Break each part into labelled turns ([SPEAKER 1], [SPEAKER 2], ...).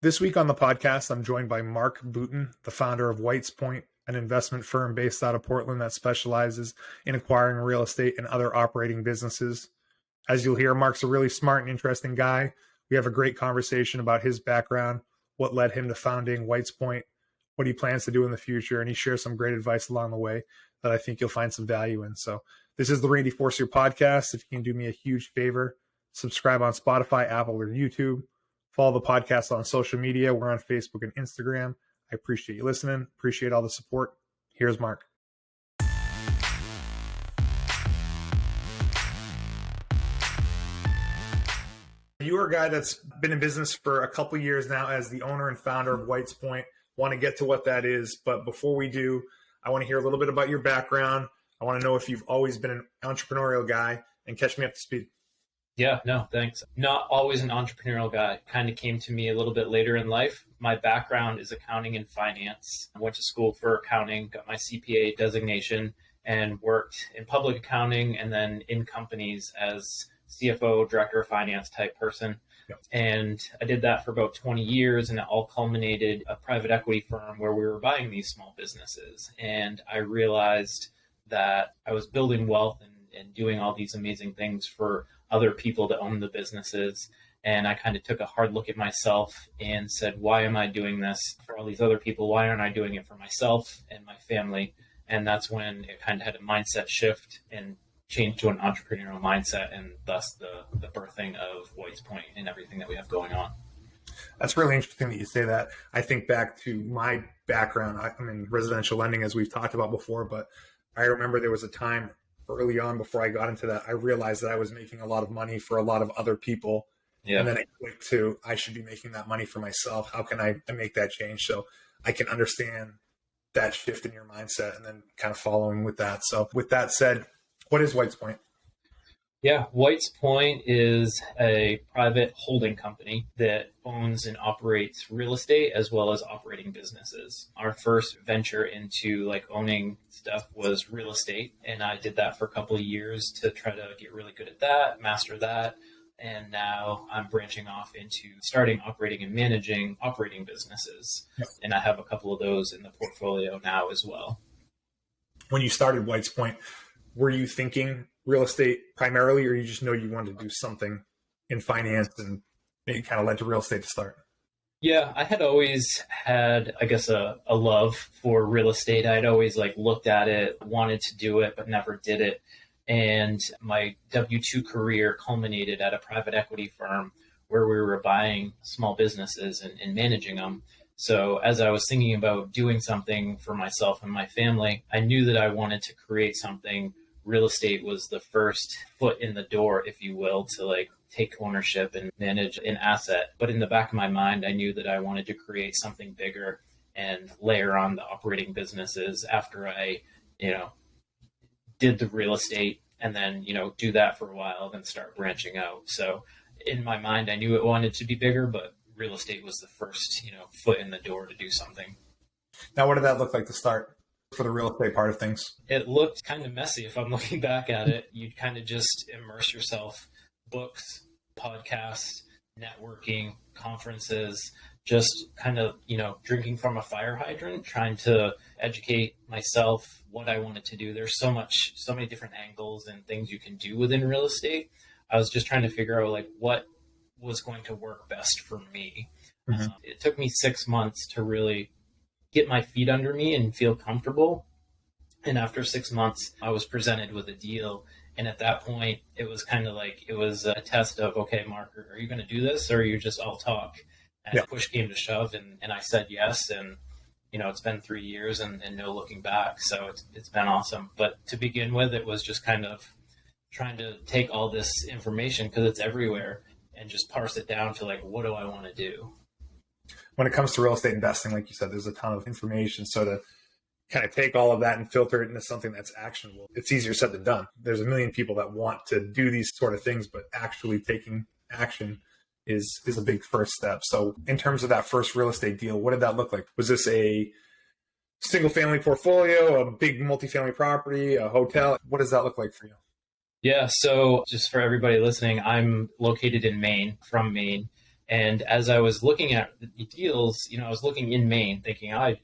[SPEAKER 1] This week on the podcast, I'm joined by Mark Boutin, the founder of WhitesPoint, an investment firm based out of Portland that specializes in acquiring real estate and other operating businesses. As you'll hear, Mark's a really smart and interesting guy. We have a great conversation about his background, what led him to founding WhitesPoint, what he plans to do in the future, and he shares some great advice along the way that I think you'll find some value in. So this is the Randy Forcier podcast. If you can do me a huge favor, subscribe on Spotify, Apple, or YouTube. Follow the podcast on social media. We're on Facebook and Instagram. I appreciate you listening. Appreciate all the support. Here's Mark. You are a guy that's been in business for a couple of years now as the owner and founder of WhitesPoint. Want to get to what that is, but before we do, I want to hear a little bit about your background. I want to know if you've always been an entrepreneurial guy, and catch me up to speed.
[SPEAKER 2] Yeah, no, thanks. Not always an entrepreneurial guy. Kind of came to me a little bit later in life. My background is accounting and finance. I went to school for accounting, got my CPA designation, and worked in public accounting and then in companies as CFO, director of finance type person. Yep. And I did that for about 20 years, and it all culminated a private equity firm where we were buying these small businesses. And I realized that I was building wealth and doing all these amazing things for other people that own the businesses. And I kind of took a hard look at myself and said, why am I doing this for all these other people? Why aren't I doing it for myself and my family? And that's when it kind of had a mindset shift and changed to an entrepreneurial mindset, and thus the birthing of WhitesPoint and everything that we have going on.
[SPEAKER 1] That's really interesting that you say that. I think back to my background. I'm in residential lending, as we've talked about before, but I remember there was a time early on before I got into that, I realized that I was making a lot of money for a lot of other people. Yeah. And then it clicked to, I should be making that money for myself. How can I make that change? So I can understand that shift in your mindset and then kind of following with that. So with that said, what is WhitesPoint?
[SPEAKER 2] Yeah, WhitesPoint is a private holding company that owns and operates real estate as well as operating businesses. Our first venture into owning stuff was real estate, and I did that for a couple of years to try to get really good at that, master that. And now I'm branching off into starting operating and managing operating businesses. Yep. And I have a couple of those in the portfolio now as well.
[SPEAKER 1] When you started WhitesPoint, were you thinking real estate primarily, or you just know you wanted to do something in finance and it kind of led to real estate to start?
[SPEAKER 2] Yeah, I had always had, I guess, a love for real estate. I'd always looked at it, wanted to do it, but never did it. And my W-2 career culminated at a private equity firm where we were buying small businesses and managing them. So as I was thinking about doing something for myself and my family, I knew that I wanted to create something. Real estate was the first foot in the door, if you will, to take ownership and manage an asset. But in the back of my mind, I knew that I wanted to create something bigger and layer on the operating businesses after I, did the real estate and then, do that for a while, then start branching out. So in my mind, I knew it wanted to be bigger, but real estate was the first, foot in the door to do something.
[SPEAKER 1] Now, what did that look like to start for the real estate part of things?
[SPEAKER 2] It looked kind of messy if I'm looking back at it. You'd kind of just immerse yourself, books, podcasts, networking, conferences, just kind of, drinking from a fire hydrant, trying to educate myself what I wanted to do. There's so many different angles and things you can do within real estate. I was just trying to figure out what was going to work best for me. Mm-hmm. It took me 6 months to really get my feet under me and feel comfortable. And after 6 months, I was presented with a deal. And at that point, it was kind of it was a test of, okay, Mark, are you going to do this, or are you just all talk? And push came to shove, and I said yes. And, it's been 3 years and no looking back. So it's been awesome. But to begin with, it was just kind of trying to take all this information, because it's everywhere, and just parse it down to what do I want to do?
[SPEAKER 1] When it comes to real estate investing, like you said, there's a ton of information. So to kind of take all of that and filter it into something that's actionable, it's easier said than done. There's a million people that want to do these sort of things, but actually taking action is a big first step. So in terms of that first real estate deal, what did that look like? Was this a single family portfolio, a big multifamily property, a hotel? What does that look like for you?
[SPEAKER 2] Yeah. So just for everybody listening, I'm located in Maine, from Maine. And as I was looking at the deals, I was looking in Maine thinking, I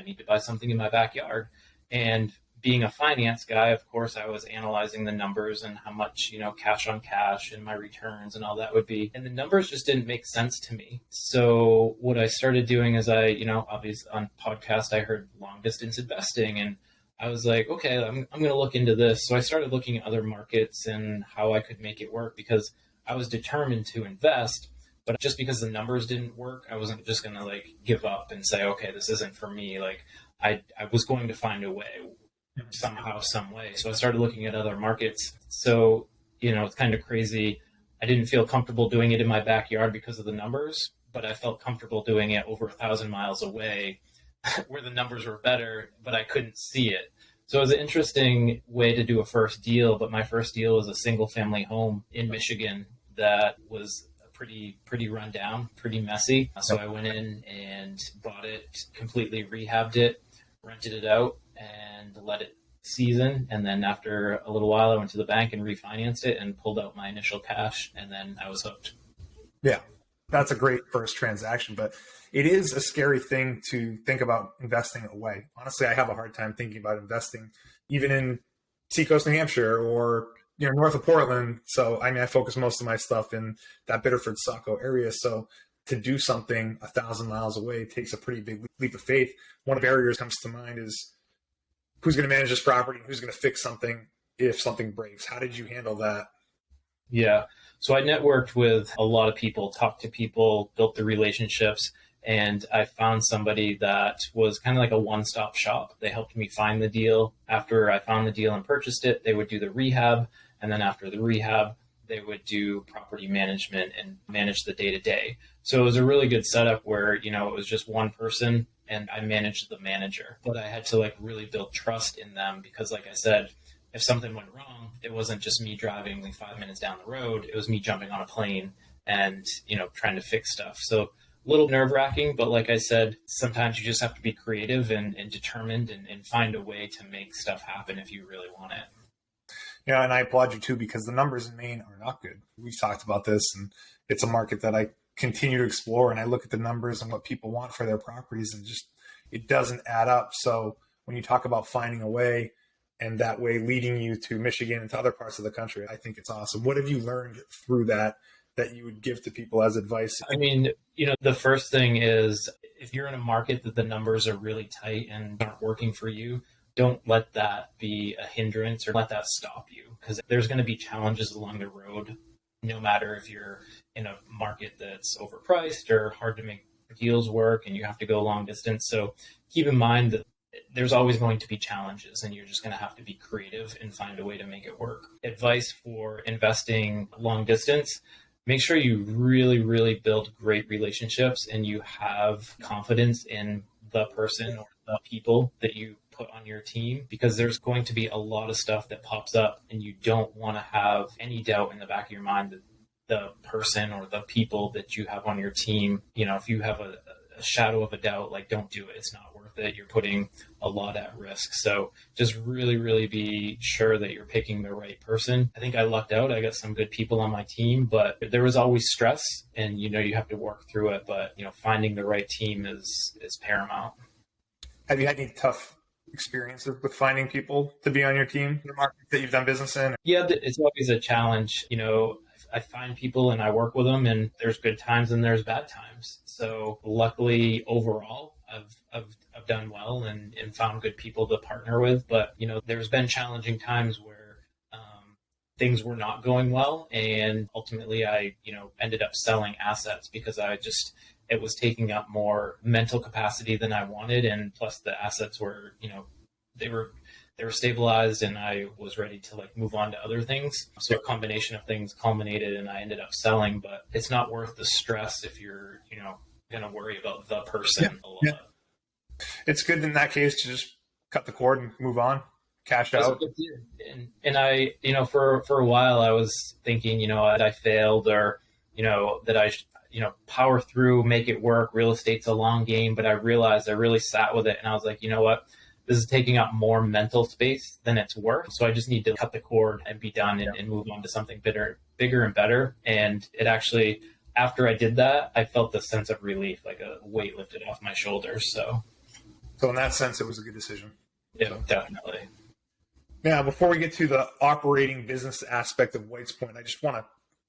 [SPEAKER 2] need to buy something in my backyard. And being a finance guy, of course, I was analyzing the numbers and how much, cash on cash and my returns and all that would be. And the numbers just didn't make sense to me. So what I started doing is obviously on podcast, I heard long distance investing, and I was like, okay, I'm going to look into this. So I started looking at other markets and how I could make it work, because I was determined to invest. But just because the numbers didn't work, I wasn't just going to give up and say, okay, this isn't for me. I was going to find a way somehow, some way. So I started looking at other markets. So, it's kind of crazy. I didn't feel comfortable doing it in my backyard because of the numbers, but I felt comfortable doing it over 1,000 miles away where the numbers were better, but I couldn't see it. So it was an interesting way to do a first deal. But my first deal was a single family home in Michigan that was pretty run down, pretty messy. So I went in and bought it, completely rehabbed it, rented it out, and let it season. And then after a little while, I went to the bank and refinanced it and pulled out my initial cash, and then I was hooked.
[SPEAKER 1] Yeah, that's a great first transaction, but it is a scary thing to think about investing away. Honestly, I have a hard time thinking about investing even in Seacoast, New Hampshire, or north of Portland. So I focus most of my stuff in that Biddeford, Saco area. So to do something 1,000 miles away takes a pretty big leap of faith. One of the barriers comes to mind is who's going to manage this property, who's going to fix something if something breaks. How did you handle that?
[SPEAKER 2] Yeah. So I networked with a lot of people, talked to people, built the relationships, and I found somebody that was kind of like a one-stop shop. They helped me find the deal. After I found the deal and purchased it, they would do the rehab. And then after the rehab, they would do property management and manage the day-to-day. So it was a really good setup where, it was just one person and I managed the manager. But I had to really build trust in them, because like I said, if something went wrong, it wasn't just me driving 5 minutes down the road. It was me jumping on a plane and, trying to fix stuff. So a little nerve-wracking, but like I said, sometimes you just have to be creative and determined and find a way to make stuff happen if you really want it.
[SPEAKER 1] Yeah, and I applaud you too, because the numbers in Maine are not good. We've talked about this, and it's a market that I continue to explore, and I look at the numbers and what people want for their properties, and just it doesn't add up. So when you talk about finding a way, and that way leading you to Michigan and to other parts of the country, I think it's awesome. What have you learned through that you would give to people as advice?
[SPEAKER 2] The first thing is, if you're in a market that the numbers are really tight and aren't working for you, don't let that be a hindrance or let that stop you, because there's going to be challenges along the road, no matter if you're in a market that's overpriced or hard to make deals work and you have to go long distance. So keep in mind that there's always going to be challenges, and you're just going to have to be creative and find a way to make it work. Advice for investing long distance: make sure you really, really build great relationships and you have confidence in the person or the people that you put on your team, because there's going to be a lot of stuff that pops up and you don't want to have any doubt in the back of your mind that the person or the people that you have on your team, if you have a shadow of a doubt, don't do it. It's not worth it. You're putting a lot at risk. So just really, really be sure that you're picking the right person. I think I lucked out. I got some good people on my team, but there was always stress, and you have to work through it. But finding the right team is paramount.
[SPEAKER 1] Have you had any tough experiences with finding people to be on your team in the market that you've done business in?
[SPEAKER 2] Yeah, it's always a challenge. I find people and I work with them, and there's good times and there's bad times. So luckily, overall, I've done well and found good people to partner with. But there's been challenging times where things were not going well, and ultimately I ended up selling assets because it was taking up more mental capacity than I wanted, and plus the assets were they were stabilized, and I was ready to move on to other things. So a combination of things culminated, and I ended up selling. But it's not worth the stress if you're going to worry about the person a lot.
[SPEAKER 1] Yeah. It's good in that case to just cut the cord and move on, cash out.
[SPEAKER 2] And I, for a while I was thinking, that I failed, or that I power through, make it work. Real estate's a long game. But I realized I really sat with it, and I was like, what? This is taking up more mental space than it's worth. So I just need to cut the cord and be done and move on to something bigger and better. And it actually, after I did that, I felt the sense of relief, like a weight lifted off my shoulders.
[SPEAKER 1] So in that sense, it was a good decision.
[SPEAKER 2] Yeah, definitely.
[SPEAKER 1] Now, before we get to the operating business aspect of WhitesPoint, I just want to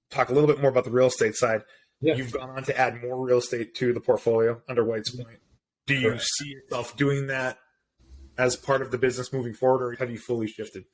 [SPEAKER 1] talk a little bit more about the real estate side.
[SPEAKER 2] Yeah.
[SPEAKER 1] You've gone on to add more real estate to the portfolio under WhitesPoint. Do you
[SPEAKER 2] Correct.
[SPEAKER 1] see yourself doing that as part of the business moving forward, or have you fully shifted?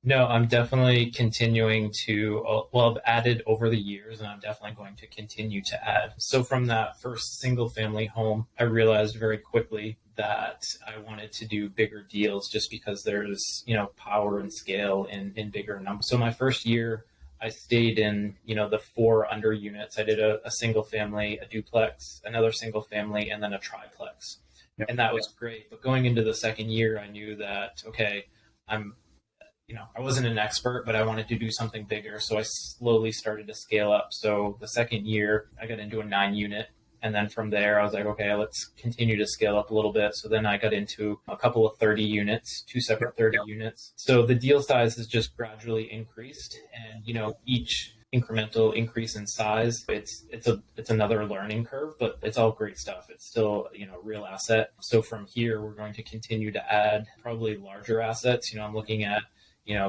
[SPEAKER 2] No, I'm definitely continuing to, I've added over the years, and I'm definitely going to continue to add. So from that first single family home, I realized very quickly that I wanted to do bigger deals just because there's, power and scale in bigger numbers. So my first year, I stayed in, the 4 under units. I did a single family, a duplex, another single family, and then a triplex.
[SPEAKER 1] Yep.
[SPEAKER 2] And that was great. But going into the second year, I knew that, okay, I wasn't an expert, but I wanted to do something bigger. So I slowly started to scale up. So the second year, I got into a 9 unit. And then from there, I was like, okay, let's continue to scale up a little bit. So then I got into a couple of 30 units, 2 separate 30 units. So the deal size has just gradually increased. And, each incremental increase in size, it's another learning curve, but it's all great stuff. It's still, real asset. So from here, we're going to continue to add probably larger assets. I'm looking at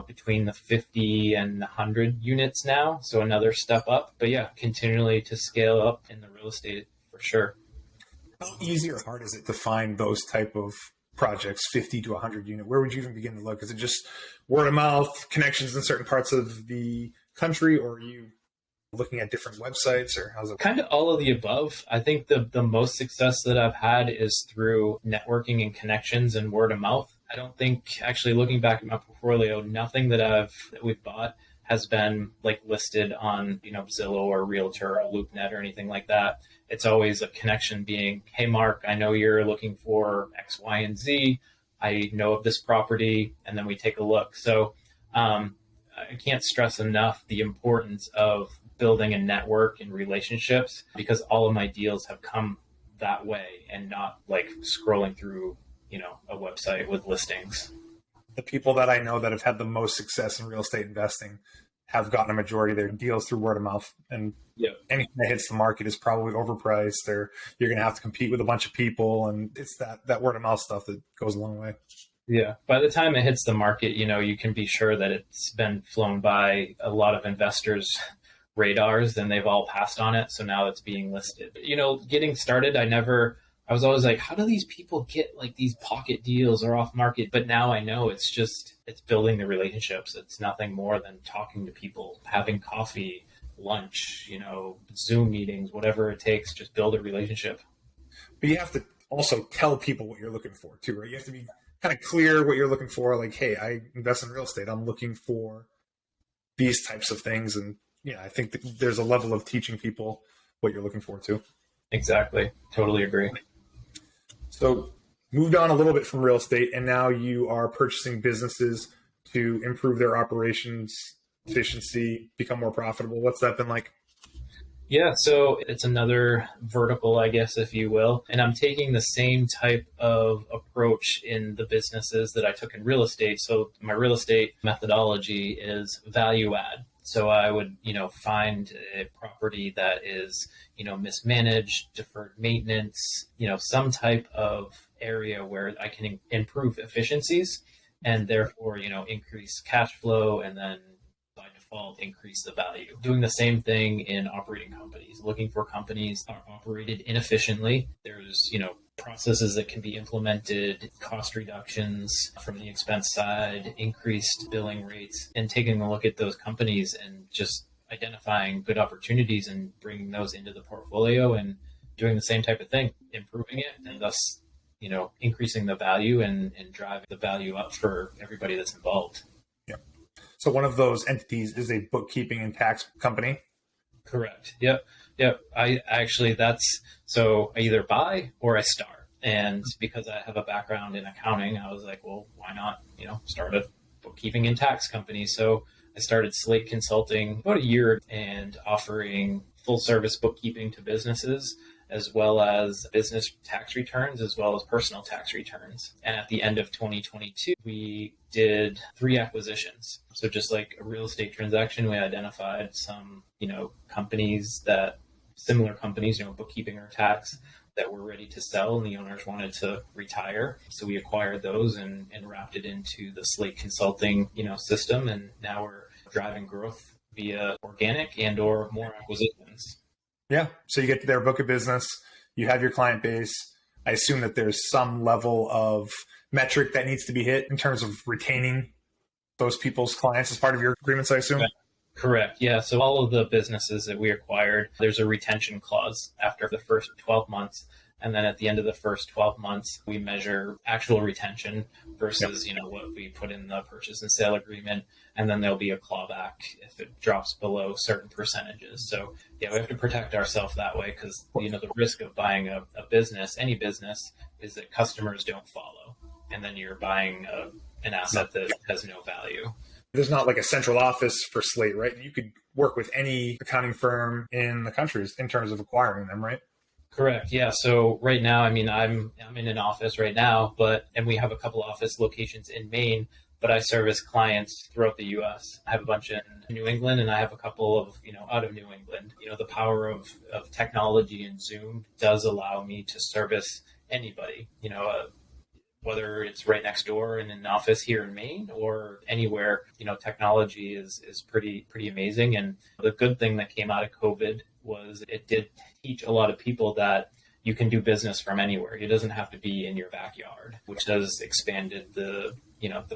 [SPEAKER 2] between the 50 and 100 units now. So another step up. But yeah, continually to scale up in the real estate for sure.
[SPEAKER 1] How easy or hard is it to find those type of projects, 50 to 100 unit? Where would you even begin to look? Is it just word of mouth, connections in certain parts of the country, or are you looking at different websites, or how's it?
[SPEAKER 2] Kind of all of the above. I think the most success that I've had is through networking and connections and word of mouth. I don't think, actually looking back at my portfolio, nothing that we've bought has been like listed on, Zillow or Realtor or LoopNet or anything like that. It's always a connection being, hey, Mark, I know you're looking for X, Y, and Z. I know of this property, and then we take a look. So I can't stress enough the importance of building a network and relationships, because all of my deals have come that way and not like scrolling through, a website with listings.
[SPEAKER 1] The people that I know that have had the most success in real estate investing have gotten a majority of their deals through word of mouth. And anything that hits the market is probably overpriced, or you're going to have to compete with a bunch of people. And it's that word of mouth stuff that goes a long way.
[SPEAKER 2] Yeah. By the time it hits the market, you can be sure that it's been flown by a lot of investors' radars and they've all passed on it. So now it's being listed. Getting started, I was always like, how do these people get like these pocket deals or off market? But now I know it's building the relationships. It's nothing more than talking to people, having coffee, lunch, Zoom meetings, whatever it takes, just build a relationship.
[SPEAKER 1] But you have to also tell people what you're looking for too, right? You have to be kind of clear what you're looking for. Like, hey, I invest in real estate. I'm looking for these types of things. And I think that there's a level of teaching people what you're looking for too.
[SPEAKER 2] Exactly. Totally agree.
[SPEAKER 1] So moved on a little bit from real estate, and now you are purchasing businesses to improve their operations efficiency, become more profitable. What's that been like?
[SPEAKER 2] Yeah, so it's another vertical, I guess, if you will. And I'm taking the same type of approach in the businesses that I took in real estate. So my real estate methodology is value add. So I would, find a property that is, mismanaged, deferred maintenance, some type of area where I can improve efficiencies and therefore, increase cash flow and then by default increase the value. Doing the same thing in operating companies, looking for companies that are operated inefficiently. There's, processes that can be implemented, cost reductions from the expense side, increased billing rates, and taking a look at those companies and just identifying good opportunities and bringing those into the portfolio and doing the same type of thing, improving it, and thus, increasing the value and driving the value up for everybody that's involved.
[SPEAKER 1] Yeah. So one of those entities is a bookkeeping and tax company?
[SPEAKER 2] Correct. Yep. I actually, so I either buy or I start. And because I have a background in accounting, I was like, well, why not, start a bookkeeping and tax company. So I started Slate Consulting about a year and offering full service bookkeeping to businesses, as well as business tax returns, as well as personal tax returns. And at the end of 2022, we did 3 acquisitions. So just like a real estate transaction, we identified some, companies that similar companies, bookkeeping or tax, that were ready to sell and the owners wanted to retire. So we acquired those and wrapped it into the Slate consulting, system. And now we're driving growth via organic and or more acquisitions.
[SPEAKER 1] Yeah. So you get to their book of business, you have your client base. I assume that there's some level of metric that needs to be hit in terms of retaining those people's clients as part of your agreements, I assume?
[SPEAKER 2] Correct. Yeah. So all of the businesses that we acquired, there's a retention clause after the first 12 months. And then at the end of the first 12 months, we measure actual retention versus, what we put in the purchase and sale agreement. And then there'll be a clawback if it drops below certain percentages. So yeah, we have to protect ourselves that way because, the risk of buying a business, any business, is that customers don't follow. And then you're buying an asset that has no value.
[SPEAKER 1] There's not like a central office for Slate, right? You could work with any accounting firm in the country in terms of acquiring them, right?
[SPEAKER 2] Correct. Yeah. So right now, I'm in an office right now, and we have a couple office locations in Maine, but I service clients throughout the U.S. I have a bunch in New England and I have a couple of, out of New England. The power of technology and Zoom does allow me to service anybody, whether it's right next door in an office here in Maine or anywhere. Technology is pretty amazing. And the good thing that came out of COVID was it did teach a lot of people that you can do business from anywhere. It doesn't have to be in your backyard, which has expanded the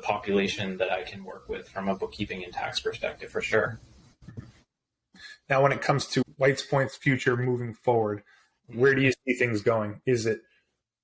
[SPEAKER 2] population that I can work with from a bookkeeping and tax perspective for sure.
[SPEAKER 1] Now, when it comes to WhitesPoint's future moving forward, where do you see things going? Is it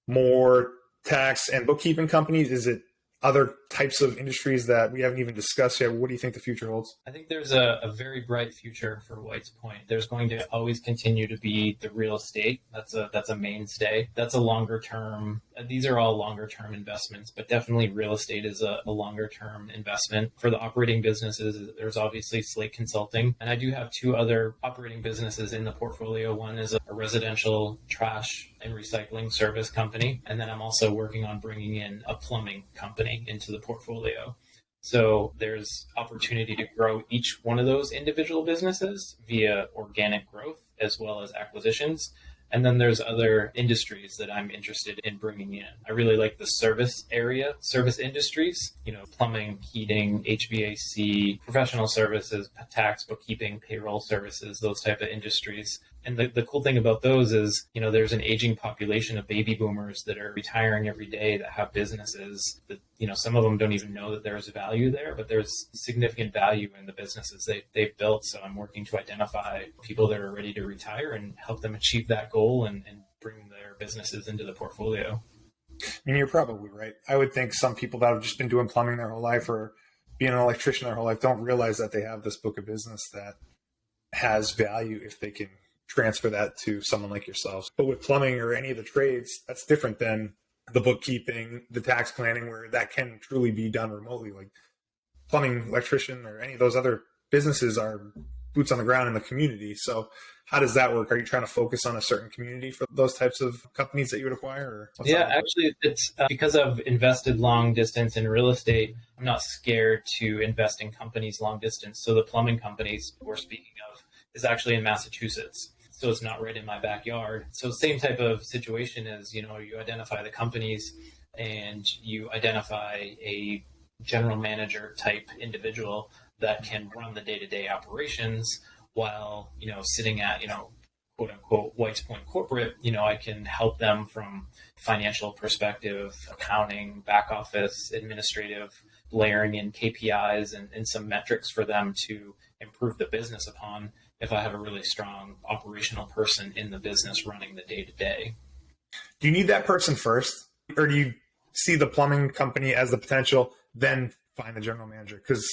[SPEAKER 1] more tax and bookkeeping companies? Is it other types of industries that we haven't even discussed yet? What do you think the future holds?
[SPEAKER 2] I think there's a very bright future for WhitesPoint. There's going to always continue to be the real estate. That's a mainstay. That's a longer term. These are all longer term investments, but definitely real estate is a longer term investment. For the operating businesses, there's obviously Slate Consulting. And I do have two other operating businesses in the portfolio. One is a residential trash and recycling service company. And then I'm also working on bringing in a plumbing company into the portfolio. So there's opportunity to grow each one of those individual businesses via organic growth as well as acquisitions. And then there's other industries that I'm interested in bringing in. I really like the service industries, plumbing, heating, HVAC, professional services, tax, bookkeeping, payroll services, those type of industries. And the cool thing about those is, there's an aging population of baby boomers that are retiring every day that have businesses that, some of them don't even know that there's value there, but there's significant value in the businesses they've built. So I'm working to identify people that are ready to retire and help them achieve that goal and bring their businesses into the portfolio.
[SPEAKER 1] I mean, you're probably right. I would think some people that have just been doing plumbing their whole life or being an electrician their whole life don't realize that they have this book of business that has value if they can transfer that to someone like yourselves. But with plumbing or any of the trades, that's different than the bookkeeping, the tax planning, where that can truly be done remotely. Like plumbing, electrician, or any of those other businesses are boots on the ground in the community. So how does that work? Are you trying to focus on a certain community for those types of companies that you would acquire? Or
[SPEAKER 2] actually, it's because I've invested long distance in real estate. I'm not scared to invest in companies long distance. So the plumbing companies we're speaking of is actually in Massachusetts. So it's not right in my backyard. So same type of situation is, you identify the companies and you identify a general manager type individual that can run the day-to-day operations while, sitting at, quote unquote, WhitesPoint corporate, I can help them from financial perspective, accounting, back office, administrative, layering in KPIs and some metrics for them to improve the business upon if I have a really strong operational person in the business running the day-to-day.
[SPEAKER 1] Do you need that person first, or do you see the plumbing company as the potential, then find the general manager? Because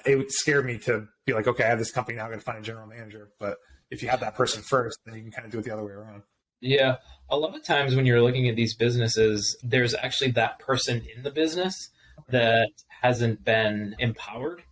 [SPEAKER 1] it would scare me to be like, okay, I have this company now, I got to find a general manager. But if you have that person first, then you can kind of do it the other way around.
[SPEAKER 2] Yeah. A lot of times when you're looking at these businesses, there's actually that person in the business that hasn't been empowered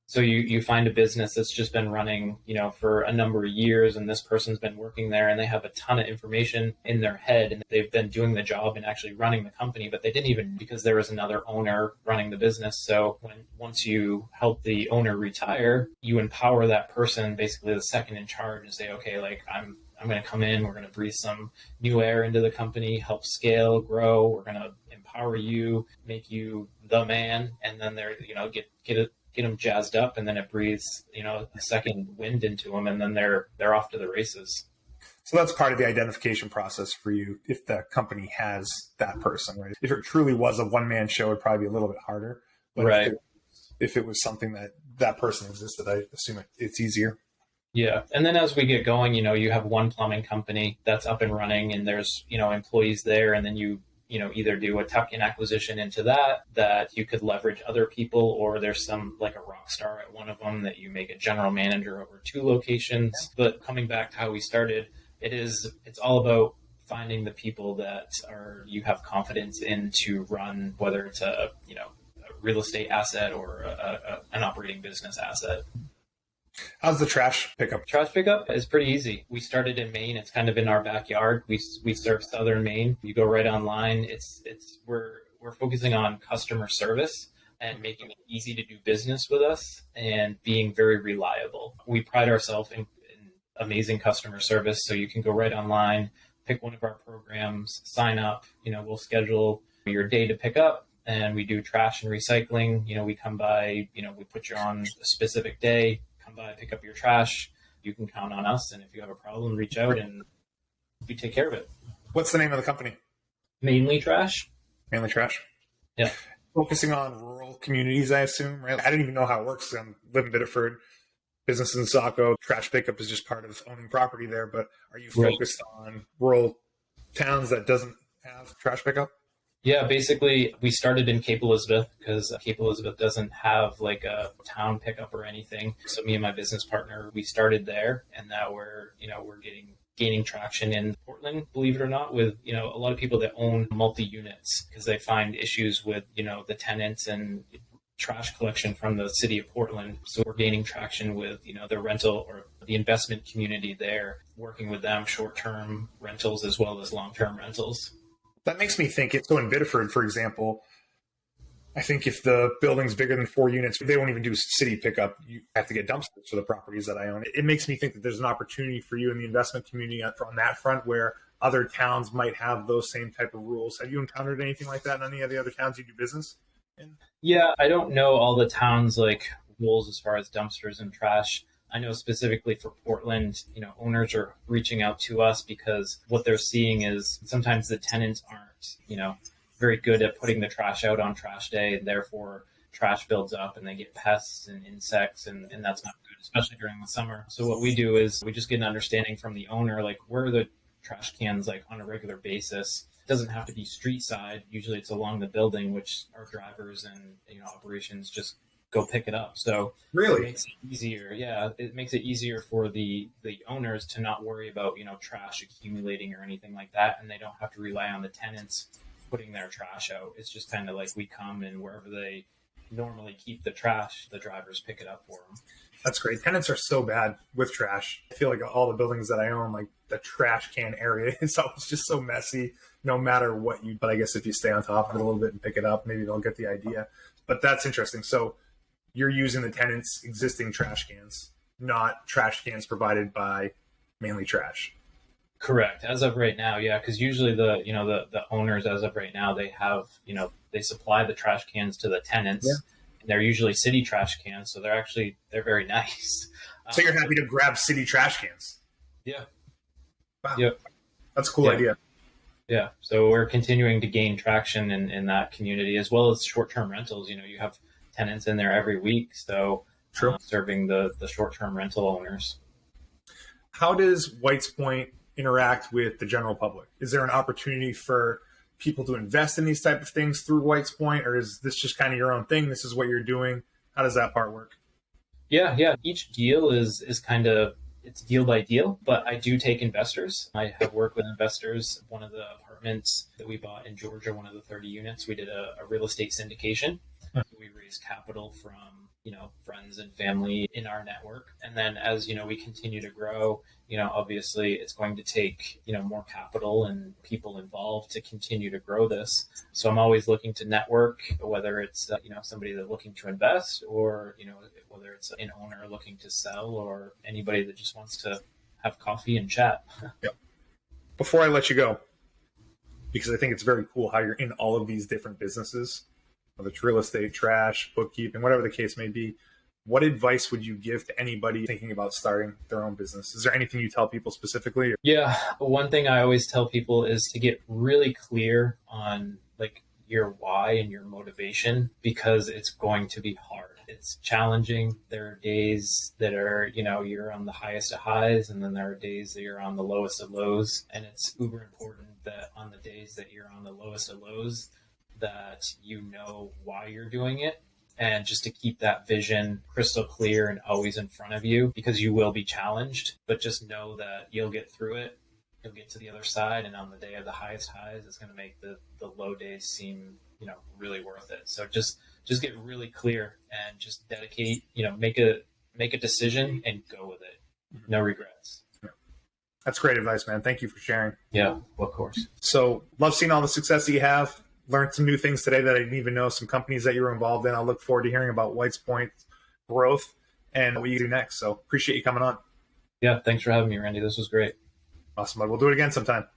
[SPEAKER 2] So you find a business that's just been running, for a number of years, and this person's been working there, and they have a ton of information in their head, and they've been doing the job and actually running the company, but they didn't even, because there was another owner running the business. So once you help the owner retire, you empower that person, basically the second in charge, and say, okay, like I'm going to come in, we're going to breathe some new air into the company, help scale, grow. We're going to empower you, make you the man, and then they're, get them jazzed up, and then it breathes, a second wind into them, and then they're off to the races.
[SPEAKER 1] So that's part of the identification process for you if the company has that person, right? If it truly was a one-man show, it'd probably be a little bit harder. But
[SPEAKER 2] right.
[SPEAKER 1] If it was something that person existed, I assume it's easier.
[SPEAKER 2] Yeah. And then as we get going, you have one plumbing company that's up and running, and there's, employees there, and then you either do a tuck-in acquisition into that you could leverage other people, or there's some like a rock star at one of them that you make a general manager over 2 locations. But coming back to how we started, it's all about finding the people that you have confidence in to run, whether it's a real estate asset or an operating business asset.
[SPEAKER 1] How's the trash pickup?
[SPEAKER 2] Trash pickup is pretty easy. We started in Maine. It's kind of in our backyard. We serve southern Maine. You go right online. We're focusing on customer service and making it easy to do business with us and being very reliable. We pride ourselves in amazing customer service. So you can go right online, pick one of our programs, sign up. We'll schedule your day to pick up, and we do trash and recycling. We come by. We put you on a specific day. Come by, pick up your trash. You can count on us, and if you have a problem, reach out and we take care of it.
[SPEAKER 1] What's the name of the company?
[SPEAKER 2] Mainly Trash.
[SPEAKER 1] Mainly Trash.
[SPEAKER 2] Yeah.
[SPEAKER 1] Focusing on rural communities, I assume, right? I didn't even know how it works. I'm living in Biddeford, business in Saco. Trash pickup is just part of owning property there, but are you focused on rural towns that doesn't have trash pickup?
[SPEAKER 2] Yeah, basically, we started in Cape Elizabeth because Cape Elizabeth doesn't have like a town pickup or anything. So me and my business partner, we started there, and now we're gaining traction in Portland, believe it or not, with a lot of people that own multi-units because they find issues with the tenants and trash collection from the city of Portland. So we're gaining traction with the rental or the investment community there, working with them, short-term rentals as well as long-term rentals.
[SPEAKER 1] That makes me think so in Biddeford, for example, I think if the building's bigger than 4 units, they won't even do city pickup. You have to get dumpsters for the properties that I own. It makes me think that there's an opportunity for you in the investment community on that front where other towns might have those same type of rules. Have you encountered anything like that in any of the other towns you do business in?
[SPEAKER 2] Yeah, I don't know all the towns like rules as far as dumpsters and trash. I know specifically for Portland, owners are reaching out to us because what they're seeing is sometimes the tenants aren't, very good at putting the trash out on trash day, and therefore trash builds up and they get pests and insects, and that's not good, especially during the summer. So what we do is we just get an understanding from the owner, like where are the trash cans like on a regular basis. It doesn't have to be street side. Usually it's along the building, which our drivers and operations just go pick it up. So
[SPEAKER 1] really,
[SPEAKER 2] it makes it easier. Yeah, it makes it easier for the owners to not worry about trash accumulating or anything like that, and they don't have to rely on the tenants putting their trash out. It's just kind of like we come, and wherever they normally keep the trash, the drivers pick it up for them.
[SPEAKER 1] That's great. Tenants are so bad with trash. I feel like all the buildings that I own, like the trash can area, it's always just so messy no matter what you, but I guess if you stay on top of it a little bit and pick it up, maybe they'll get the idea. But that's interesting. So you're using the tenants' existing trash cans, not trash cans provided by Mainly Trash.
[SPEAKER 2] Correct. As of right now, yeah, because usually the owners, as of right now, they have they supply the trash cans to the tenants. Yeah. And they're usually city trash cans, so they're very nice.
[SPEAKER 1] So you're happy to grab city trash cans?
[SPEAKER 2] Yeah.
[SPEAKER 1] Wow.
[SPEAKER 2] Yep.
[SPEAKER 1] That's a cool idea.
[SPEAKER 2] Yeah. So we're continuing to gain traction in that community, as well as short-term rentals. You have tenants in there every week, so serving the short-term rental owners.
[SPEAKER 1] How does WhitesPoint interact with the general public? Is there an opportunity for people to invest in these type of things through WhitesPoint, or is this just kind of your own thing? This is what you're doing. How does that part work?
[SPEAKER 2] Yeah. Each deal is kind of, it's deal by deal, but I do take investors. I have worked with investors. One of the apartments that we bought in Georgia, one of the 30 units, we did a real estate syndication. So we raised capital from friends and family in our network. And then as, we continue to grow, obviously it's going to take, more capital and people involved to continue to grow this. So I'm always looking to network, whether it's, somebody that's looking to invest or, whether it's an owner looking to sell or anybody that just wants to have coffee and chat.
[SPEAKER 1] Yep. Before I let you go, because I think it's very cool how you're in all of these different businesses, whether it's real estate, trash, bookkeeping, whatever the case may be, what advice would you give to anybody thinking about starting their own business? Is there anything you tell people specifically?
[SPEAKER 2] Yeah. One thing I always tell people is to get really clear on your why and your motivation, because it's going to be hard. It's challenging. There are days that are, you're on the highest of highs, and then there are days that you're on the lowest of lows. And it's uber important that on the days that you're on the lowest of lows, that you know why you're doing it, and just to keep that vision crystal clear and always in front of you, because you will be challenged, but just know that you'll get through it. You'll get to the other side, and on the day of the highest highs, it's going to make the low days seem, really worth it. So just get really clear and just dedicate, make a decision and go with it. No regrets.
[SPEAKER 1] That's great advice, man. Thank you for sharing.
[SPEAKER 2] Yeah, of course.
[SPEAKER 1] So love seeing all the success that you have. Learned some new things today that I didn't even know, some companies that you were involved in. I look forward to hearing about WhitesPoint's growth and what you do next. So appreciate you coming on.
[SPEAKER 2] Yeah, thanks for having me, Randy. This was great.
[SPEAKER 1] Awesome, bud. We'll do it again sometime.